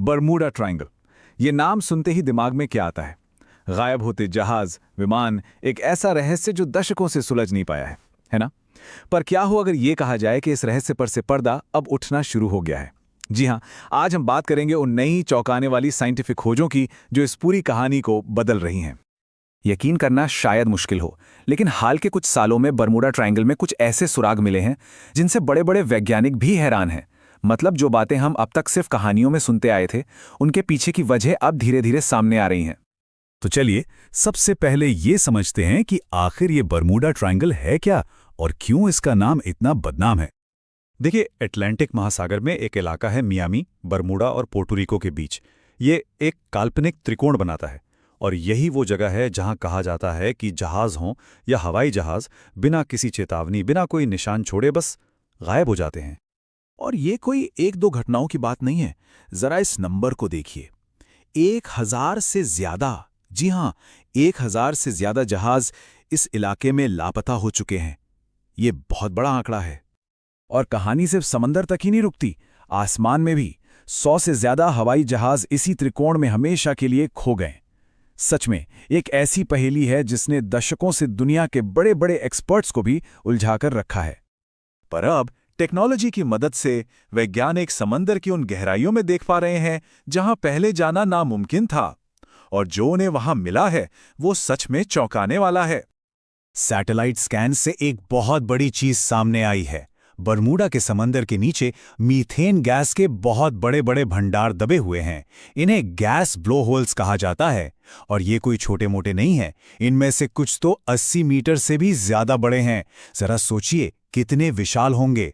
Bermuda triangle. ये नाम सुनते ही दिमाग में क्या आता है? गायब होते जहाज, विमान, एक ऐसा रहस्य जो दशकों से सुलझ नहीं पाया है ना? पर क्या हो अगर ये कहा जाए कि इस रहस्य पर से पर्दा अब उठना शुरू हो गया है? जी हाँ, आज हम बात करेंगे उन नई चौंकाने वाली साइंटिफिक खोजों की जो इस पूरी कहानी को बदल रही हैं। यकीन करना शायद मुश्किल हो, लेकिन हाल के कुछ सालों में बरमूडा ट्रायंगल में कुछ ऐसे सुराग मिले हैं जिनसे बड़े बड़े वैज्ञानिक भी हैरान हैं। मतलब जो बातें हम अब तक सिर्फ कहानियों में सुनते आए थे, उनके पीछे की वजह अब धीरे धीरे सामने आ रही हैं। तो चलिए सबसे पहले ये समझते हैं कि आखिर ये बरमूडा ट्रायंगल है क्या और क्यों इसका नाम इतना बदनाम है। देखिए, अटलांटिक महासागर में एक इलाका है मियामी, बरमूडा और पोर्टोरिको के बीच। ये एक काल्पनिक त्रिकोण बनाता है और यही वो जगह है जहां कहा जाता है कि जहाज हों या हवाई जहाज बिना किसी चेतावनी, बिना कोई निशान छोड़े बस गायब हो जाते हैं। और ये कोई एक दो घटनाओं की बात नहीं है। जरा इस नंबर को देखिए, 1000 से ज्यादा, जी हां, 1000 से ज्यादा जहाज इस इलाके में लापता हो चुके हैं। ये बहुत बड़ा आंकड़ा है। और कहानी सिर्फ समंदर तक ही नहीं रुकती, आसमान में भी 100 से ज्यादा हवाई जहाज इसी त्रिकोण में हमेशा के लिए खो गए। सच में एक ऐसी पहेली है जिसने दशकों से दुनिया के बड़े बड़े एक्सपर्ट्स को भी उलझाकर रखा है। पर अब टेक्नोलॉजी की मदद से वैज्ञानिक समंदर की उन गहराइयों में देख पा रहे हैं जहां पहले जाना नामुमकिन था। और जो उन्हें वहां मिला है वो सच में चौंकाने वाला है। सैटेलाइट स्कैन से एक बहुत बड़ी चीज सामने आई है। बरमूडा के समंदर के नीचे मीथेन गैस के बहुत बड़े बड़े भंडार दबे हुए हैं। इन्हें गैस ब्लो होल्स कहा जाता है। और ये कोई छोटे मोटे नहीं हैं। इनमें से कुछ तो 80 मीटर से भी ज्यादा बड़े हैं। जरा सोचिए कितने विशाल होंगे।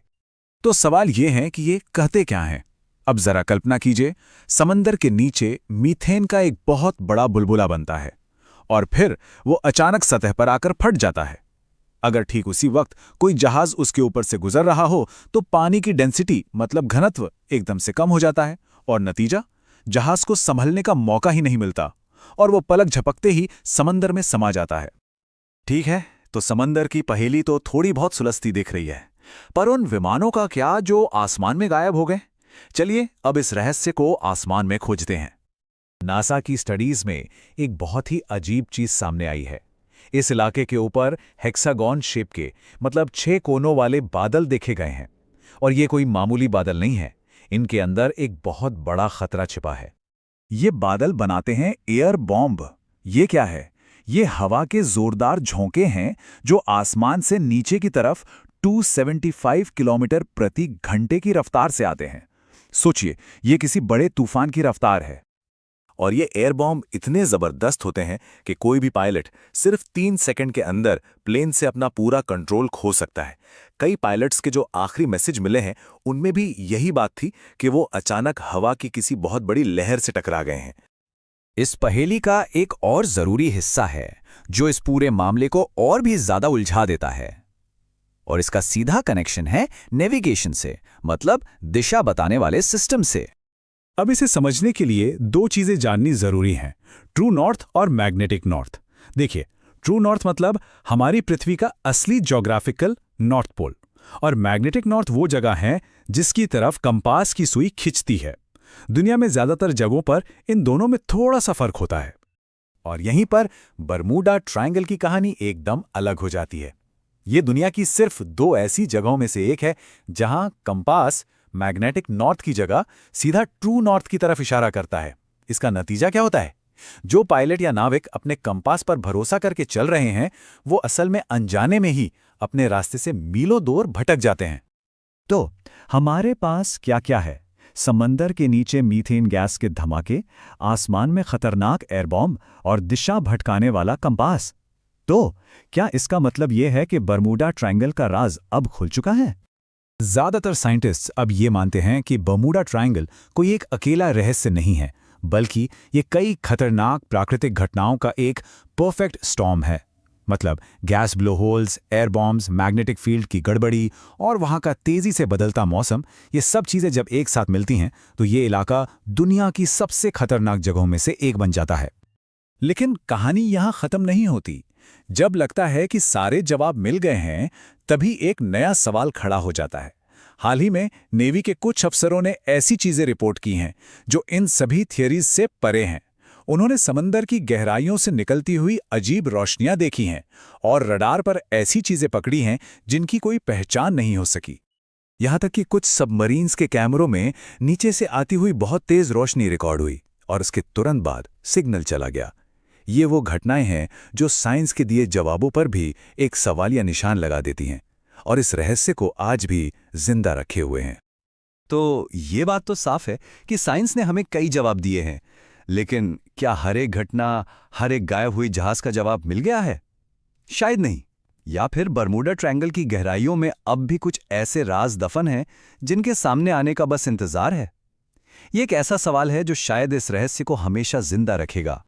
तो सवाल ये है कि ये कहते क्या हैं? अब जरा कल्पना कीजिए, समंदर के नीचे मीथेन का एक बहुत बड़ा बुलबुला बनता है और फिर वो अचानक सतह पर आकर फट जाता है। अगर ठीक उसी वक्त कोई जहाज उसके ऊपर से गुजर रहा हो तो पानी की डेंसिटी, मतलब घनत्व, एकदम से कम हो जाता है और नतीजा, जहाज को संभलने का मौका ही नहीं मिलता और वो पलक झपकते ही समंदर में समा जाता है। ठीक है, तो समंदर की पहेली तो थोड़ी बहुत सुलझती दिख रही है, पर उन विमानों का क्या जो आसमान में गायब हो गए? चलिए अब इस रहस्य को आसमान में खोजते हैं। नासा की स्टडीज में एक बहुत ही अजीब चीज सामने आई है। इस इलाके के ऊपर हेक्सागन शेप के, मतलब 6 कोनों वाले बादल देखे गए हैं। और ये कोई मामूली बादल नहीं है, इनके अंदर एक बहुत बड़ा खतरा छिपा है। ये बादल बनाते हैं एयर बॉम्ब। ये क्या है? ये हवा के जोरदार झोंके हैं जो आसमान से नीचे की तरफ 275 किलोमीटर प्रति घंटे की रफ्तार से आते हैं। सोचिए, ये किसी बड़े तूफान की रफ्तार है। और ये एयर बॉम्ब इतने जबरदस्त होते हैं कि कोई भी पायलट सिर्फ 3 सेकंड के अंदर प्लेन से अपना पूरा कंट्रोल खो सकता है। कई पायलट्स के जो आखिरी मैसेज मिले हैं उनमें भी यही बात थी कि वो अचानक हवा की किसी बहुत बड़ी लहर से टकरा गए हैं। इस पहेली का एक और जरूरी हिस्सा है जो इस पूरे मामले को और भी ज्यादा उलझा देता है, और इसका सीधा कनेक्शन है नेविगेशन से, मतलब दिशा बताने वाले सिस्टम से। अब इसे समझने के लिए 2 चीजें जाननी जरूरी हैं, ट्रू नॉर्थ और मैग्नेटिक नॉर्थ। देखिए, ट्रू नॉर्थ मतलब हमारी पृथ्वी का असली ज्योग्राफिकल नॉर्थ पोल, और मैग्नेटिक नॉर्थ वो जगह है जिसकी तरफ कंपास की सुई खिंचती है। दुनिया में ज्यादातर जगहों पर इन दोनों में थोड़ा सा फर्क होता है। और यहीं पर बरमूडा ट्रायंगल की कहानी एकदम अलग हो जाती है। ये दुनिया की सिर्फ 2 ऐसी जगहों में से एक है जहां कंपास मैग्नेटिक नॉर्थ की जगह सीधा ट्रू नॉर्थ की तरफ इशारा करता है। इसका नतीजा क्या होता है? जो पायलट या नाविक अपने कंपास पर भरोसा करके चल रहे हैं, वो असल में अनजाने में ही अपने रास्ते से मीलों दूर भटक जाते हैं। तो हमारे पास क्या क्या है? समंदर के नीचे मीथेन गैस के धमाके, आसमान में खतरनाक एयर बॉम्ब और दिशा भटकाने वाला कंपास। तो क्या इसका मतलब यह है कि बरमूडा ट्रायंगल का राज अब खुल चुका है? ज्यादातर साइंटिस्ट्स अब ये मानते हैं कि बरमूडा ट्रायंगल कोई एक अकेला रहस्य नहीं है, बल्कि ये कई खतरनाक प्राकृतिक घटनाओं का एक परफेक्ट स्टॉर्म है। मतलब gas blow holes, air bombs, magnetic field की गड़बड़ी और वहाँ का तेजी से बदलता मौसम, ये सब चीज़ें जब एक साथ मिलती हैं तो ये इलाका दुनिया की सबसे खतरनाक जगहों में से एक बन जाता है। लेकिन कहानी यहाँ ख़त्म नहीं होती। जब लगता है कि सारे जवाब मिल गए हैं, तभी एक नया सवाल खड़ा हो जाता है। हाल ही में नेवी के कुछ अफसरों ने ऐसी चीजें रिपोर्ट की हैं जो इन सभी थियरीज से परे हैं। उन्होंने समंदर की गहराइयों से निकलती हुई अजीब रोशनियां देखी हैं और रडार पर ऐसी चीजें पकड़ी हैं जिनकी कोई पहचान नहीं हो सकी। यहां तक कि कुछ सबमरीन्स के कैमरों में नीचे से आती हुई बहुत तेज रोशनी रिकॉर्ड हुई और उसके तुरंत बाद सिग्नल चला गया। ये वो घटनाएं हैं जो साइंस के दिए जवाबों पर भी एक सवालिया निशान लगा देती हैं और इस रहस्य को आज भी जिंदा रखे हुए हैं। तो ये बात तो साफ है कि साइंस ने हमें कई जवाब दिए हैं, लेकिन क्या हर एक घटना, हर एक गायब हुई जहाज का जवाब मिल गया है? शायद नहीं। या फिर बरमूडा ट्रायंगल की गहराइयों में अब भी कुछ ऐसे राज दफन हैं जिनके सामने आने का बस इंतजार है। ये एक ऐसा सवाल है जो शायद इस रहस्य को हमेशा जिंदा रखेगा।